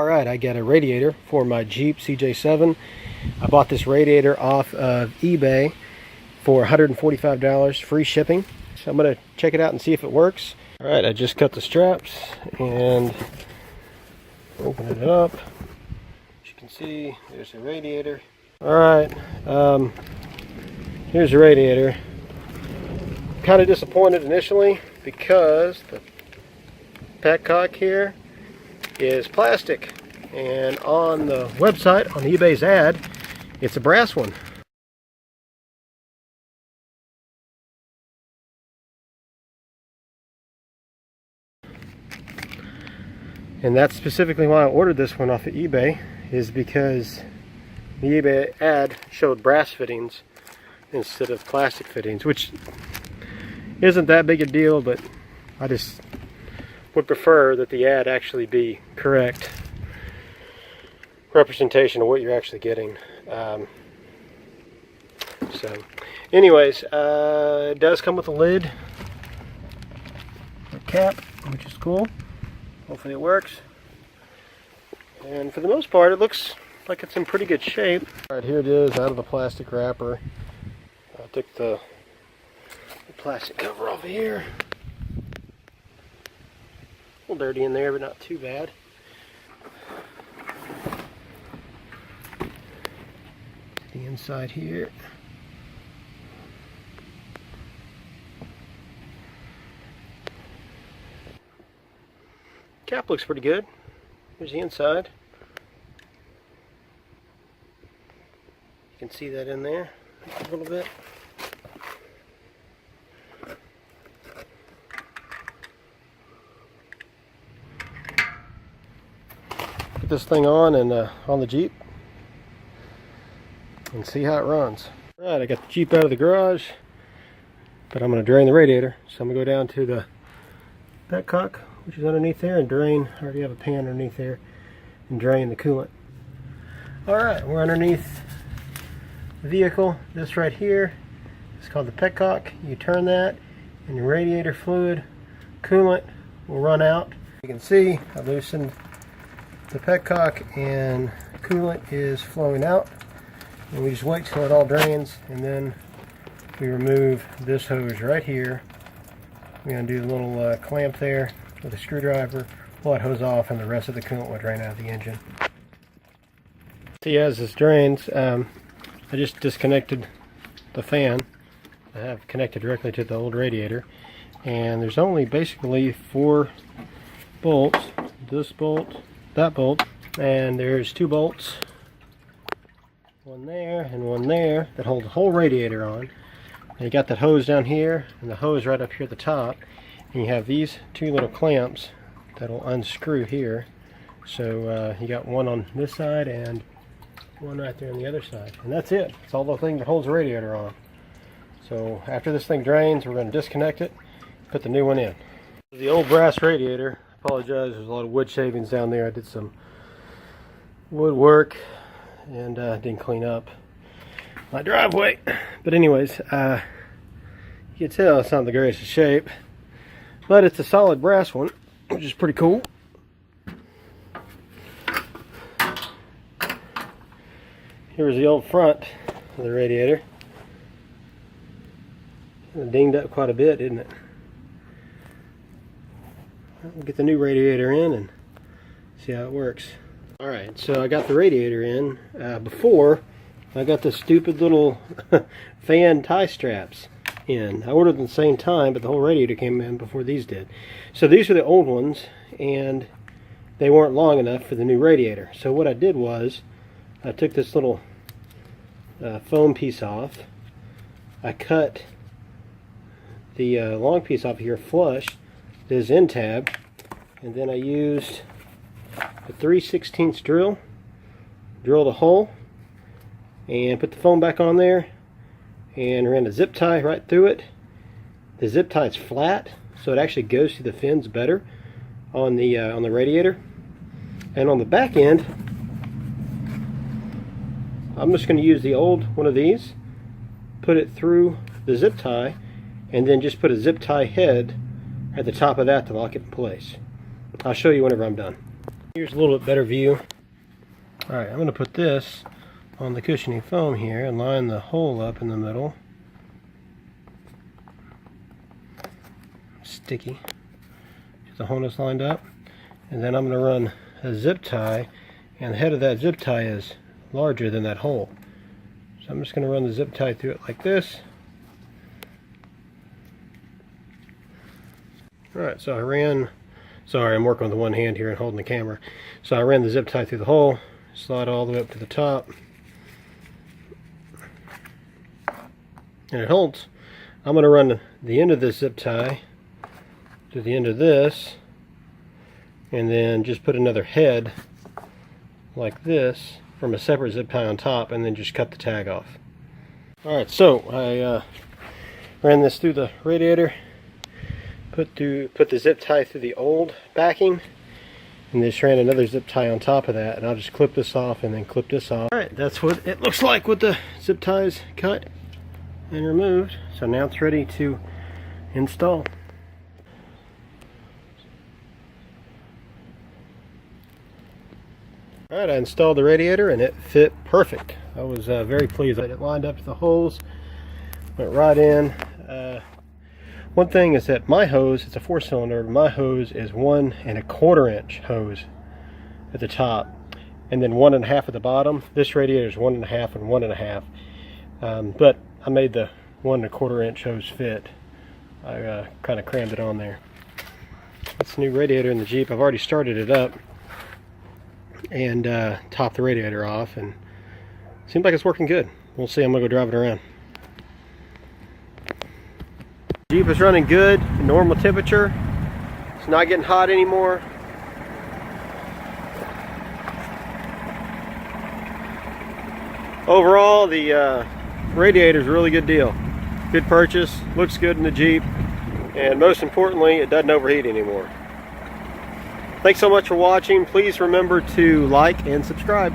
Alright, I got a radiator for my Jeep CJ7. I bought this radiator off of eBay for $145, free shipping. So I'm going to check it out and see if it works. Alright, I just cut the straps and open it up. As you can see, there's the radiator. Alright, here's the radiator. Kind of disappointed initially because the petcock here is plastic, and on the website, on eBay's ad, it's a brass one. And that's specifically why I ordered this one off of eBay, is because the eBay ad showed brass fittings instead of plastic fittings, which isn't that big a deal, but I just would prefer that the ad actually be correct representation of what you're actually getting. So anyways, it does come with a lid, a cap, which is cool. Hopefully it works. And for the most part, it looks like it's in pretty good shape. Alright, here it is out of the plastic wrapper. I took the plastic cover off of here. A little dirty in there, but not too bad. The inside here. Cap looks pretty good. Here's the inside. You can see that in there a little bit. Put this thing on and on the Jeep and see how it runs. Alright, I got the Jeep out of the garage, but I'm going to drain the radiator. So I'm going to go down to the petcock, which is underneath there, and drain. I already have a pan underneath there, and drain the coolant. Alright, we're underneath the vehicle. This right here is called the petcock. You turn that and your radiator fluid, coolant will run out. You can see I loosened the petcock and coolant is flowing out, and we just wait till it all drains, and then we remove this hose right here. We're going to do a little clamp there with a screwdriver, pull that hose off, and the rest of the coolant will drain out of the engine. See, as this drains, I just disconnected the fan. I have connected directly to the old radiator, and there's only basically 4 bolts. This bolt, that bolt, and there's 2 bolts, one there and one there, that hold the whole radiator on. And you got that hose down here and the hose right up here at the top, and you have these 2 little clamps that'll unscrew here. So you got one on this side and one right there on the other side, and that's it. It's all the thing that holds the radiator on. So after this thing drains, we're going to disconnect it, put the new one in. The old brass radiator, I apologize, there's a lot of wood shavings down there. I did some wood work and didn't clean up my driveway. But anyways, you can tell it's not in the greatest shape, but it's a solid brass one, which is pretty cool. Here's the old front of the radiator. It dinged up quite a bit, didn't it? We'll get the new radiator in and see how it works. Alright, so I got the radiator in. Before, I got the stupid little fan tie straps in. I ordered them at the same time, but the whole radiator came in before these did. So these are the old ones, and they weren't long enough for the new radiator. So what I did was, I took this little foam piece off. I cut the long piece off here flush, this end tab, and then I used a 3/16 drill, drilled a hole, and put the foam back on there, and ran a zip tie right through it. The zip tie is flat, so it actually goes through the fins better on the radiator. And on the back end, I'm just going to use the old one of these, put it through the zip tie, and then just put a zip tie head at the top of that to lock it in place. I'll show you whenever I'm done. Here's a little bit better view. Alright, I'm going to put this on the cushioning foam here and line the hole up in the middle. Sticky. Get the harness lined up. And then I'm going to run a zip tie, and the head of that zip tie is larger than that hole. So I'm just going to run the zip tie through it like this. Alright, so sorry, I'm working with one hand here and holding the camera. So I ran the zip tie through the hole, slide all the way up to the top, and it holds. I'm going to run the end of this zip tie to the end of this, and then just put another head like this from a separate zip tie on top, and then just cut the tag off. Alright, so I ran this through the radiator, put the zip tie through the old backing, and just ran another zip tie on top of that, and I'll just clip this off and then clip this off. Alright, that's what it looks like with the zip ties cut and removed. So now it's ready to install. Alright, I installed the radiator and it fit perfect. I was very pleased. It lined up to the holes, went right in. One thing is that my hose, it's a 4-cylinder, my hose is 1 1/4 inch hose at the top, and then 1 1/2 at the bottom. This radiator is 1 1/2 and 1 1/2, but I made the 1 1/4 inch hose fit. I kind of crammed it on there. That's the new radiator in the Jeep. I've already started it up and topped the radiator off, and it seems like it's working good. We'll see. I'm gonna go drive it around. Jeep is running good, normal temperature. It's not getting hot anymore. Overall, the radiator is a really good deal. Good purchase, looks good in the Jeep, and most importantly, it doesn't overheat anymore. Thanks so much for watching. Please remember to like and subscribe.